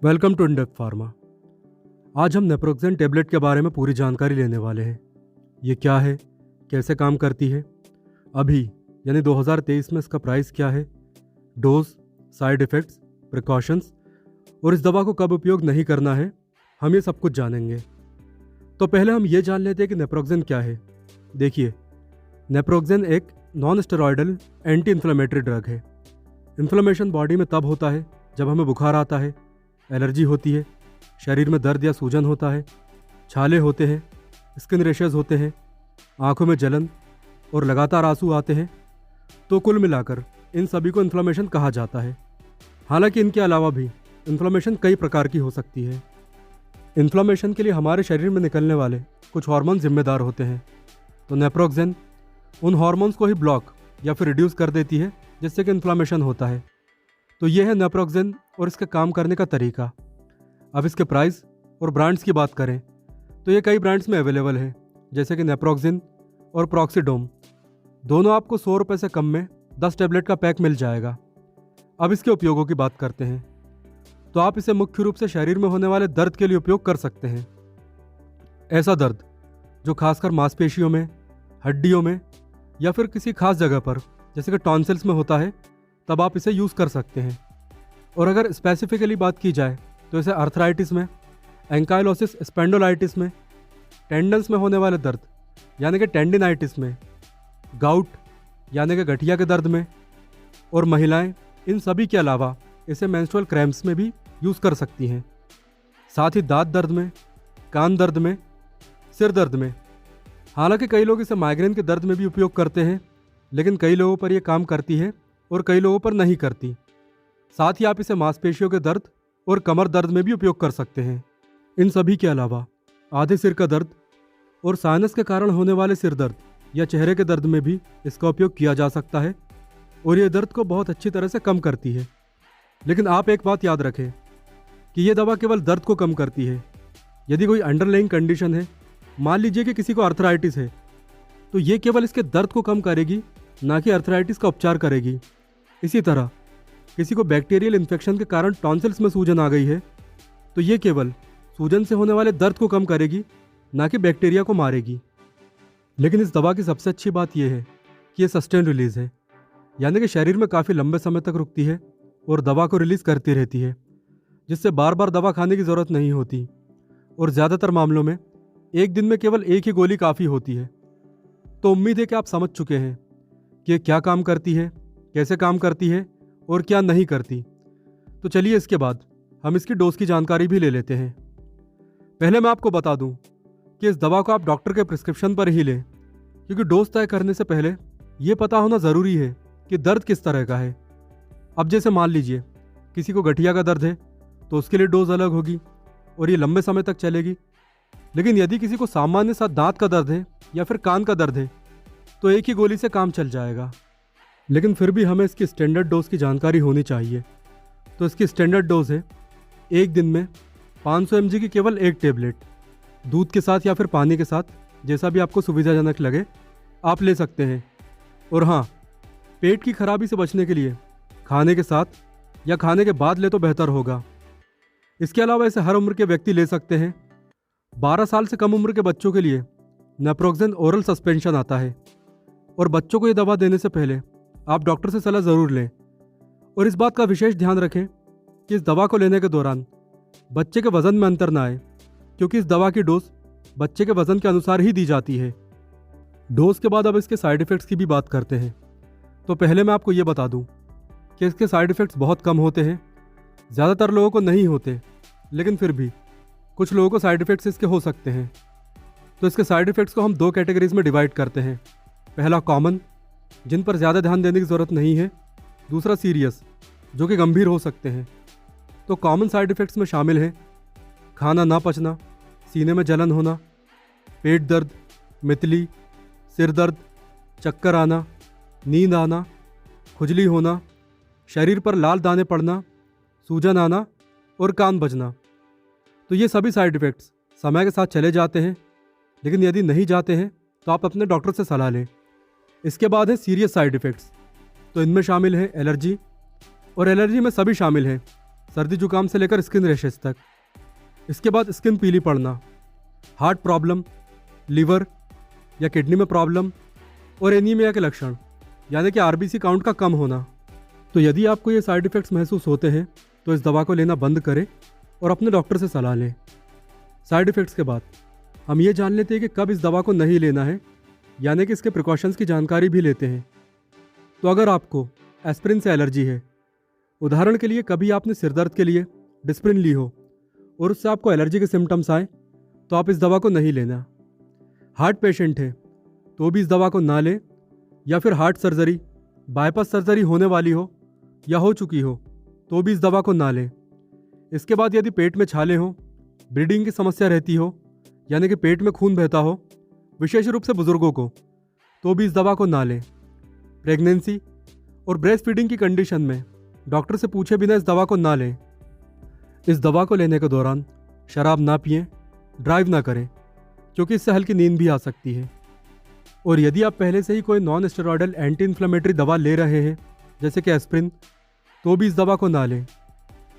Welcome to in-depth pharma. आज हम naproxen tablet के बारे में पूरी जानकारी लेने वाले हैं। ये क्या है, कैसे काम करती है, अभी यानी 2023 में इसका प्राइस क्या है, डोज, साइड इफ़ेक्ट्स, प्रिकॉशंस और इस दवा को कब उपयोग नहीं करना है, हम ये सब कुछ जानेंगे। तो पहले हम ये जान लेते हैं कि नेप्रोक्सेन क्या है। देखिए, नेप्रोक्सेन एक non steroidal anti inflammatory drug है। इन्फ्लेमेशन बॉडी में तब होता है जब हमें बुखार आता है, एलर्जी होती है, शरीर में दर्द या सूजन होता है, छाले होते हैं, स्किन रैशेज होते हैं, आंखों में जलन और लगातार आंसू आते हैं। तो कुल मिलाकर इन सभी को इन्फ्लेमेशन कहा जाता है। हालांकि इनके अलावा भी इन्फ्लेमेशन कई प्रकार की हो सकती है। इन्फ्लेमेशन के लिए हमारे शरीर में निकलने वाले कुछ हार्मोन जिम्मेदार होते हैं। तो नेप्रोक्सेन उन हार्मोन्स को ही ब्लॉक या फिर रिड्यूस कर देती है, जिससे कि इन्फ्लेमेशन होता है। तो ये है नेप्रोक्सेन और इसके काम करने का तरीका। अब इसके प्राइस और ब्रांड्स की बात करें तो ये कई ब्रांड्स में अवेलेबल है, जैसे कि नेप्रोक्सिन और प्रॉक्सीडोम। दोनों आपको 100 रुपये से कम में 10 टैबलेट का पैक मिल जाएगा। अब इसके उपयोगों की बात करते हैं। तो आप इसे मुख्य रूप से शरीर में होने वाले दर्द के लिए उपयोग कर सकते हैं। ऐसा दर्द जो खासकर मांसपेशियों में, हड्डियों में या फिर किसी खास जगह पर जैसे कि टॉन्सिल्स में होता है, तब आप इसे यूज़ कर सकते हैं। और अगर स्पेसिफिकली बात की जाए तो इसे आर्थराइटिस में, एंकाइलोसिस स्पेंडोलाइटिस में, टेंडन्स में होने वाले दर्द यानी कि टेंडिनाइटिस में, गाउट यानी कि गठिया के दर्द में, और महिलाएं इन सभी के अलावा इसे मेंस्ट्रुअल क्रैम्प्स में भी यूज़ कर सकती हैं। साथ ही दांत दर्द में, कान दर्द में, सिर दर्द में। हालांकि कई लोग इसे माइग्रेन के दर्द में भी उपयोग करते हैं, लेकिन कई लोगों पर यह काम करती है और कई लोगों पर नहीं करती। साथ ही आप इसे मांसपेशियों के दर्द और कमर दर्द में भी उपयोग कर सकते हैं। इन सभी के अलावा आधे सिर का दर्द और साइनस के कारण होने वाले सिर दर्द या चेहरे के दर्द में भी इसका उपयोग किया जा सकता है और ये दर्द को बहुत अच्छी तरह से कम करती है। लेकिन आप एक बात याद रखें कि ये दवा केवल दर्द को कम करती है। यदि कोई अंडरलाइंग कंडीशन है, मान लीजिए कि किसी को आर्थराइटिस है, तो ये केवल इसके दर्द को कम करेगी, ना कि आर्थराइटिस का उपचार करेगी। इसी तरह किसी को बैक्टीरियल इन्फेक्शन के कारण टॉन्सिल्स में सूजन आ गई है, तो ये केवल सूजन से होने वाले दर्द को कम करेगी, ना कि बैक्टीरिया को मारेगी। लेकिन इस दवा की सबसे अच्छी बात यह है कि ये सस्टेन रिलीज है, यानी कि शरीर में काफ़ी लंबे समय तक रुकती है और दवा को रिलीज़ करती रहती है, जिससे बार बार दवा खाने की ज़रूरत नहीं होती। और ज़्यादातर मामलों में एक दिन में केवल एक ही गोली काफ़ी होती है। तो उम्मीद है कि आप समझ चुके हैं कि ये क्या काम करती है, कैसे काम करती है और क्या नहीं करती। तो चलिए इसके बाद हम इसकी डोज की जानकारी भी ले लेते हैं। पहले मैं आपको बता दूं कि इस दवा को आप डॉक्टर के प्रिस्क्रिप्शन पर ही लें, क्योंकि डोज तय करने से पहले ये पता होना ज़रूरी है कि दर्द किस तरह का है। अब जैसे मान लीजिए किसी को गठिया का दर्द है, तो उसके लिए डोज अलग होगी और ये लंबे समय तक चलेगी। लेकिन यदि किसी को सामान्य सा दांत का दर्द है या फिर कान का दर्द है, तो एक ही गोली से काम चल जाएगा। लेकिन फिर भी हमें इसकी स्टैंडर्ड डोज की जानकारी होनी चाहिए। तो इसकी स्टैंडर्ड डोज है एक दिन में 500 mg की केवल एक टेबलेट, दूध के साथ या फिर पानी के साथ, जैसा भी आपको सुविधाजनक लगे आप ले सकते हैं। और हाँ, पेट की खराबी से बचने के लिए खाने के साथ या खाने के बाद ले तो बेहतर होगा। इसके अलावा इसे हर उम्र के व्यक्ति ले सकते हैं। 12 साल से कम उम्र के बच्चों के लिए नेप्रोक्सेन ओरल सस्पेंशन आता है और बच्चों को ये दवा देने से पहले आप डॉक्टर से सलाह ज़रूर लें। और इस बात का विशेष ध्यान रखें कि इस दवा को लेने के दौरान बच्चे के वज़न में अंतर ना आए, क्योंकि इस दवा की डोज बच्चे के वज़न के अनुसार ही दी जाती है। डोज के बाद अब इसके साइड इफ़ेक्ट्स की भी बात करते हैं। तो पहले मैं आपको ये बता दूं कि इसके साइड इफ़ेक्ट्स बहुत कम होते हैं। ज़्यादातर लोगों को नहीं होते, लेकिन फिर भी कुछ लोगों को साइड इफ़ेक्ट्स इसके हो सकते हैं। तो इसके साइड इफ़ेक्ट्स को हम 2 कैटेगरीज में डिवाइड करते हैं। पहला कॉमन, जिन पर ज़्यादा ध्यान देने की ज़रूरत नहीं है। दूसरा सीरियस, जो कि गंभीर हो सकते हैं। तो कॉमन साइड इफ़ेक्ट्स में शामिल हैं खाना ना पचना, सीने में जलन होना, पेट दर्द, मितली, सिर दर्द, चक्कर आना, नींद आना, खुजली होना, शरीर पर लाल दाने पड़ना, सूजन आना और कान बजना। तो ये सभी साइड इफ़ेक्ट्स समय के साथ चले जाते हैं, लेकिन यदि नहीं जाते हैं तो आप अपने डॉक्टर से सलाह लें। इसके बाद है सीरियस साइड इफ़ेक्ट्स। तो इनमें शामिल है एलर्जी, और एलर्जी में सभी शामिल हैं सर्दी जुकाम से लेकर स्किन रैशेस तक। इसके बाद स्किन पीली पड़ना, हार्ट प्रॉब्लम, लीवर या किडनी में प्रॉब्लम और एनीमिया के लक्षण यानी कि आरबीसी काउंट का कम होना। तो यदि आपको ये साइड इफ़ेक्ट्स महसूस होते हैं तो इस दवा को लेना बंद करें और अपने डॉक्टर से सलाह लें। साइड इफ़ेक्ट्स के बाद हम ये जान लेते हैं कि कब इस दवा को नहीं लेना है, यानी कि इसके प्रिकॉशंस की जानकारी भी लेते हैं। तो अगर आपको एस्प्रिन से एलर्जी है, उदाहरण के लिए कभी आपने सिरदर्द के लिए डिस्प्रिन ली हो और उससे आपको एलर्जी के सिम्टम्स आए, तो आप इस दवा को नहीं लेना। हार्ट पेशेंट है तो भी इस दवा को ना लें, या फिर हार्ट सर्जरी, बाईपास सर्जरी होने वाली हो या हो चुकी हो तो भी इस दवा को ना लें। इसके बाद यदि पेट में छाले हों, ब्लीडिंग की समस्या रहती हो यानी कि पेट में खून बहता हो, विशेष रूप से बुजुर्गों को, तो भी इस दवा को ना लें। प्रेगनेंसी और ब्रेस्ट फीडिंग की कंडीशन में डॉक्टर से पूछे बिना इस दवा को ना लें। इस दवा को लेने के दौरान शराब ना पिएं, ड्राइव ना करें क्योंकि इससे हल्की नींद भी आ सकती है। और यदि आप पहले से ही कोई नॉन स्टेरॉयडल एंटी इन्फ्लेमेटरी दवा ले रहे हैं जैसे कि एस्प्रिन, तो भी इस दवा को ना लें।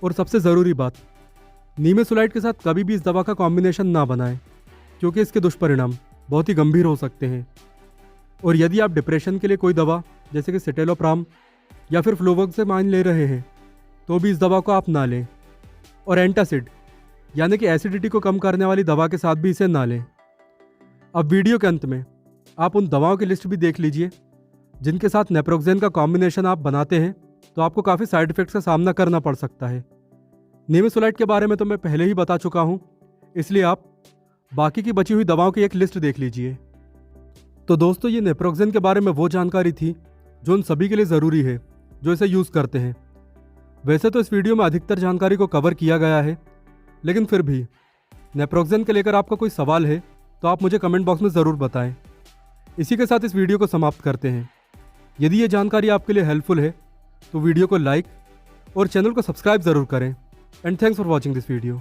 और सबसे ज़रूरी बात, नीमेसुलाइड के साथ कभी भी इस दवा का कॉम्बिनेशन ना बनाएं क्योंकि इसके दुष्परिणाम बहुत ही गंभीर हो सकते हैं। और यदि आप डिप्रेशन के लिए कोई दवा जैसे कि सिटेलोप्राम या फिर फ्लोवोक्सेमाइन ले रहे हैं तो भी इस दवा को आप ना लें। और एंटासिड यानी कि एसिडिटी को कम करने वाली दवा के साथ भी इसे ना लें। अब वीडियो के अंत में आप उन दवाओं की लिस्ट भी देख लीजिए जिनके साथ नेप्रोक्सेन का कॉम्बिनेशन आप बनाते हैं तो आपको काफ़ी साइड इफ़ेक्ट्स का सामना करना पड़ सकता है। नीमेसुलाइड के बारे में तो मैं पहले ही बता चुका हूँ, इसलिए आप बाकी की बची हुई दवाओं की एक लिस्ट देख लीजिए। तो दोस्तों, ये नेप्रोक्सेन के बारे में वो जानकारी थी जो उन सभी के लिए ज़रूरी है जो इसे यूज़ करते हैं। वैसे तो इस वीडियो में अधिकतर जानकारी को कवर किया गया है, लेकिन फिर भी नेप्रोक्सेन के लेकर आपका कोई सवाल है तो आप मुझे कमेंट बॉक्स में ज़रूर बताएं। इसी के साथ इस वीडियो को समाप्त करते हैं। यदि ये जानकारी आपके लिए हेल्पफुल है तो वीडियो को लाइक और चैनल को सब्सक्राइब ज़रूर करें। And thanks for watching this video.